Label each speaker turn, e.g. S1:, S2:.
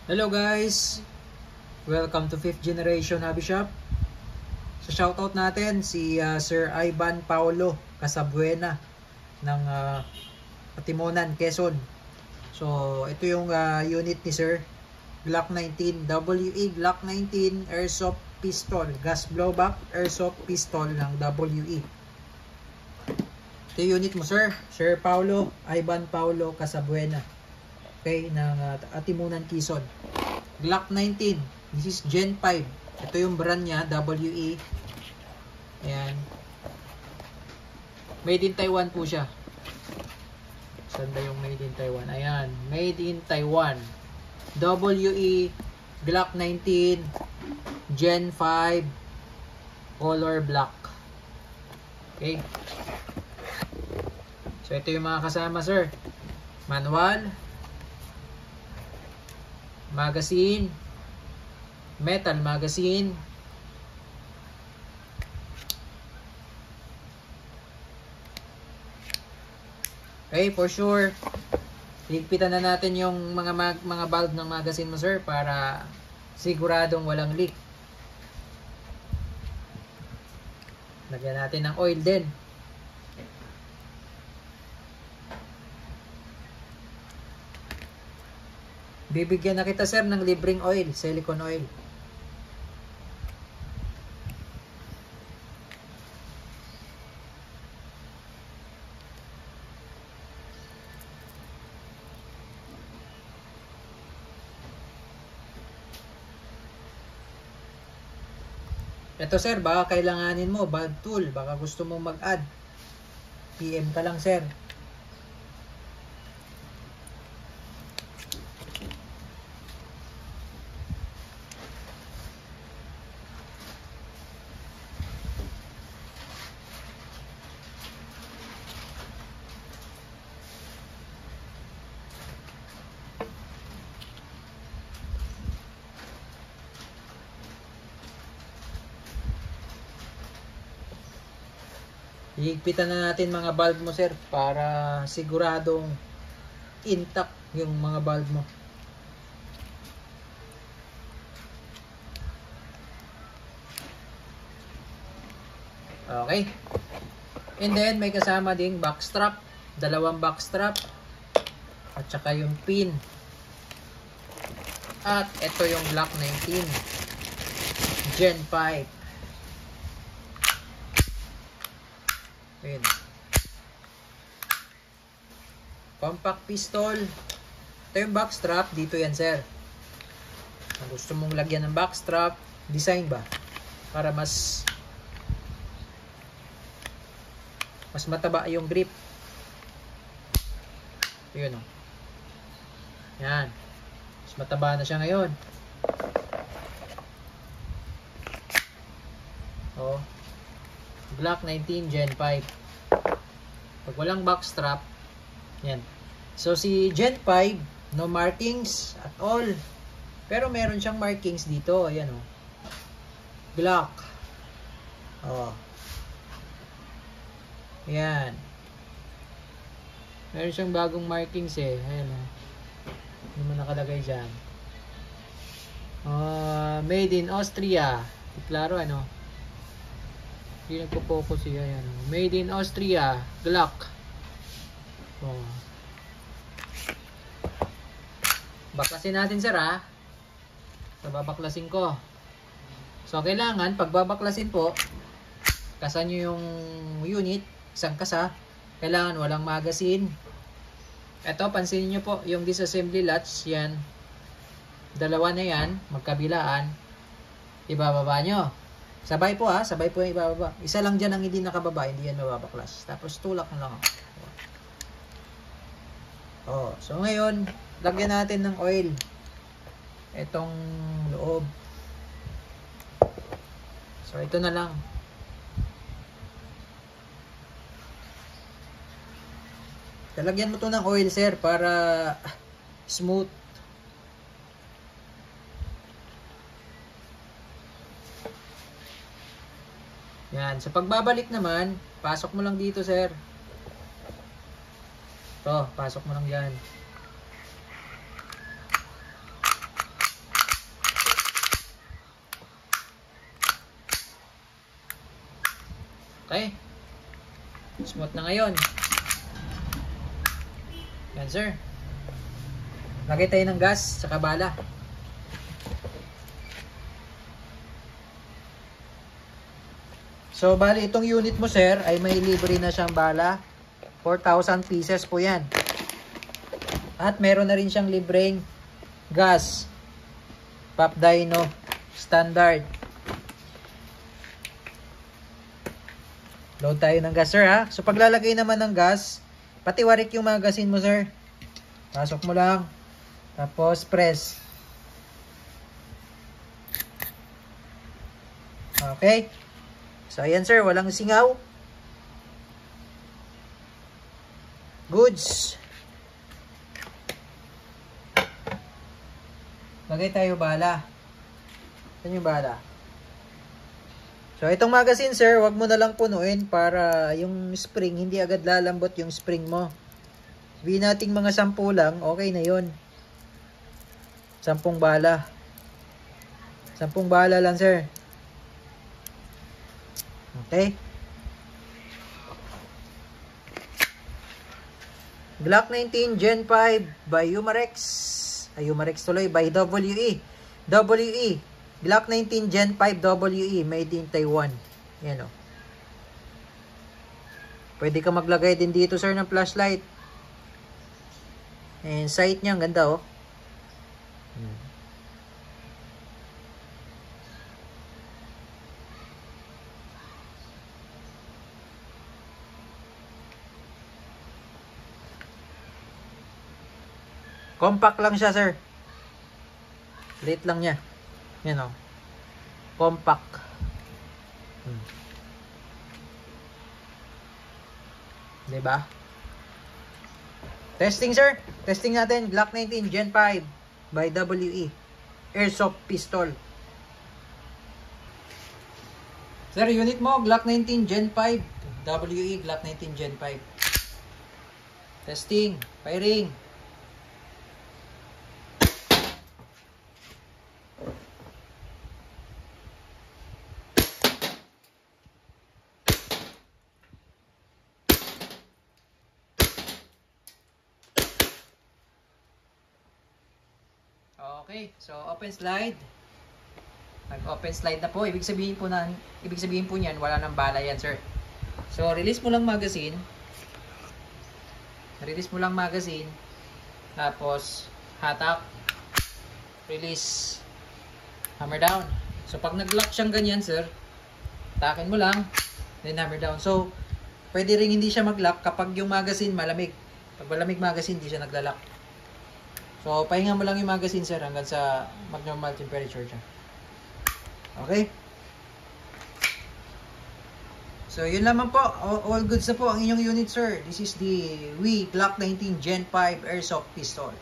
S1: Hello guys! Welcome to 5th Generation Hobby Shop. Sa shoutout natin si Sir Ivan Paulo Casabuena ng Patimonan, Quezon. So ito yung unit ni Sir, Glock 19, WE Glock 19 Airsoft Pistol, gas blowback Airsoft Pistol ng WE. Ito yung unit mo Sir, Sir Paulo, Ivan Paulo Casabuena. Okay, ng Atimunan, Quezon. Glock 19. This is Gen 5. Ito yung brand niya, WE. Ayan. Made in Taiwan po siya. Saan ba yung made in Taiwan? Ayan. Made in Taiwan. WE Glock 19 Gen 5 color black. Okay. So ito yung mga kasama sir. Manual, magazine, metal magazine, okay, for sure higpitan na natin yung mga valve ng magazine mo sir para siguradong walang leak. Lagyan natin ng oil din. Bibigyan na kita sir ng libreng oil, silicone oil. Ito sir, baka kailanganin mo valve tool, baka gusto mo mag-add. PM ka lang sir. Higpitan na natin mga valve mo sir para siguradong intact yung mga valve mo. Okay. And then may kasama ding backstrap, dalawang backstrap at saka yung pin. At ito yung Glock 19 Gen 5. Ayan. Compact pistol. Ito yung backstrap. Dito yan sir. Kung gusto mong lagyan ng backstrap, design ba? Para mas mataba yung grip. Yun o. Yan. Mas mataba na siya ngayon. O. Glock 19 Gen 5. Pag walang backstrap, yan. So si Gen 5, no markings at all. Pero meron siyang markings dito, ayan oh. Glock. Oh. Yan. Meron siyang bagong markings eh. Ayan oh. Ano mo nakalagay diyan? Made in Austria. Klaro ano? Hindi nagpo-focus siya yan. Made in Austria, Glock. Oh. Baklasin natin sir ha. So babaklasin ko. So kailangan pag babaklasin po, kasa nyo yung unit, isang kasa. Kailangan walang magazine. Ito pansinin nyo po yung disassembly latch yan. Dalawa na yan, magkabilaan. Ibababa nyo. Sabay po ha, sabay po yung ibababa. Isa lang dyan ang hindi nakababa, hindi yan mababaklas. Tapos tulak na lang. Oh, so ngayon, lagyan natin ng oil. Itong loob. So ito na lang. Lagyan mo to ng oil sir para smooth. Yan. Sa pagbabalik naman, pasok mo lang dito, sir. Ito, pasok mo lang yan. Okay. Smooth na ngayon. Yan, sir. Lagay tayo ng gas sa bala. So, bali itong unit mo, sir, ay may libre na siyang bala. 4,000 pieces po yan. At meron na rin siyang libreng gas. Pop Dyno standard. Load tayo ng gas, sir, ha. So, paglalagay naman ng gas, pati warik yung magazine mo, sir. Pasok mo lang. Tapos, press. Okay. So, ayan, sir. Walang singaw. Goods. Lagay tayo bala. Saan yung bala? So, itong magazine, sir, wag mo na lang punuin para yung spring, hindi agad lalambot yung spring mo. Sabihin natin mga 10 lang, okay na yun. 10 bala. 10 bala lang, sir. Okay. Glock 19 Gen 5 by Umarex. Ay, Umarex tuloy, by WE. WE. Glock 19 Gen 5 WE, made in Taiwan. Yan o. Pwede ka maglagay din dito, sir, ng flashlight. And sight niya, ang ganda o. Compact lang siya, sir. Liit lang niya. Yan o. Compact. Diba? Testing, sir. Testing natin. Glock 19 Gen 5 by WE. Airsoft pistol. Sir, unit mo. Glock 19 Gen 5. WE Glock 19 Gen 5. Testing. Firing. Okay, so open slide. Nag-open slide na po. Ibig sabihin po niyan, wala nang bala yan, sir. So, release mo lang magazine. Release mo lang magazine. Tapos, hatak. Release. Hammer down. So, pag nag-lock siyang ganyan, sir, takin mo lang. Then, hammer down. So, pwede rin hindi siya mag-lock kapag yung magazine malamig. Pag malamig magazine, hindi siya nagla-lock. So, pahinga mo lang yung magazine, sir, hanggang sa mag-normal temperature siya. Okay? So, yun naman po. All goods na po ang inyong unit, sir. This is the WE Glock 19 Gen 5 Airsoft Pistol.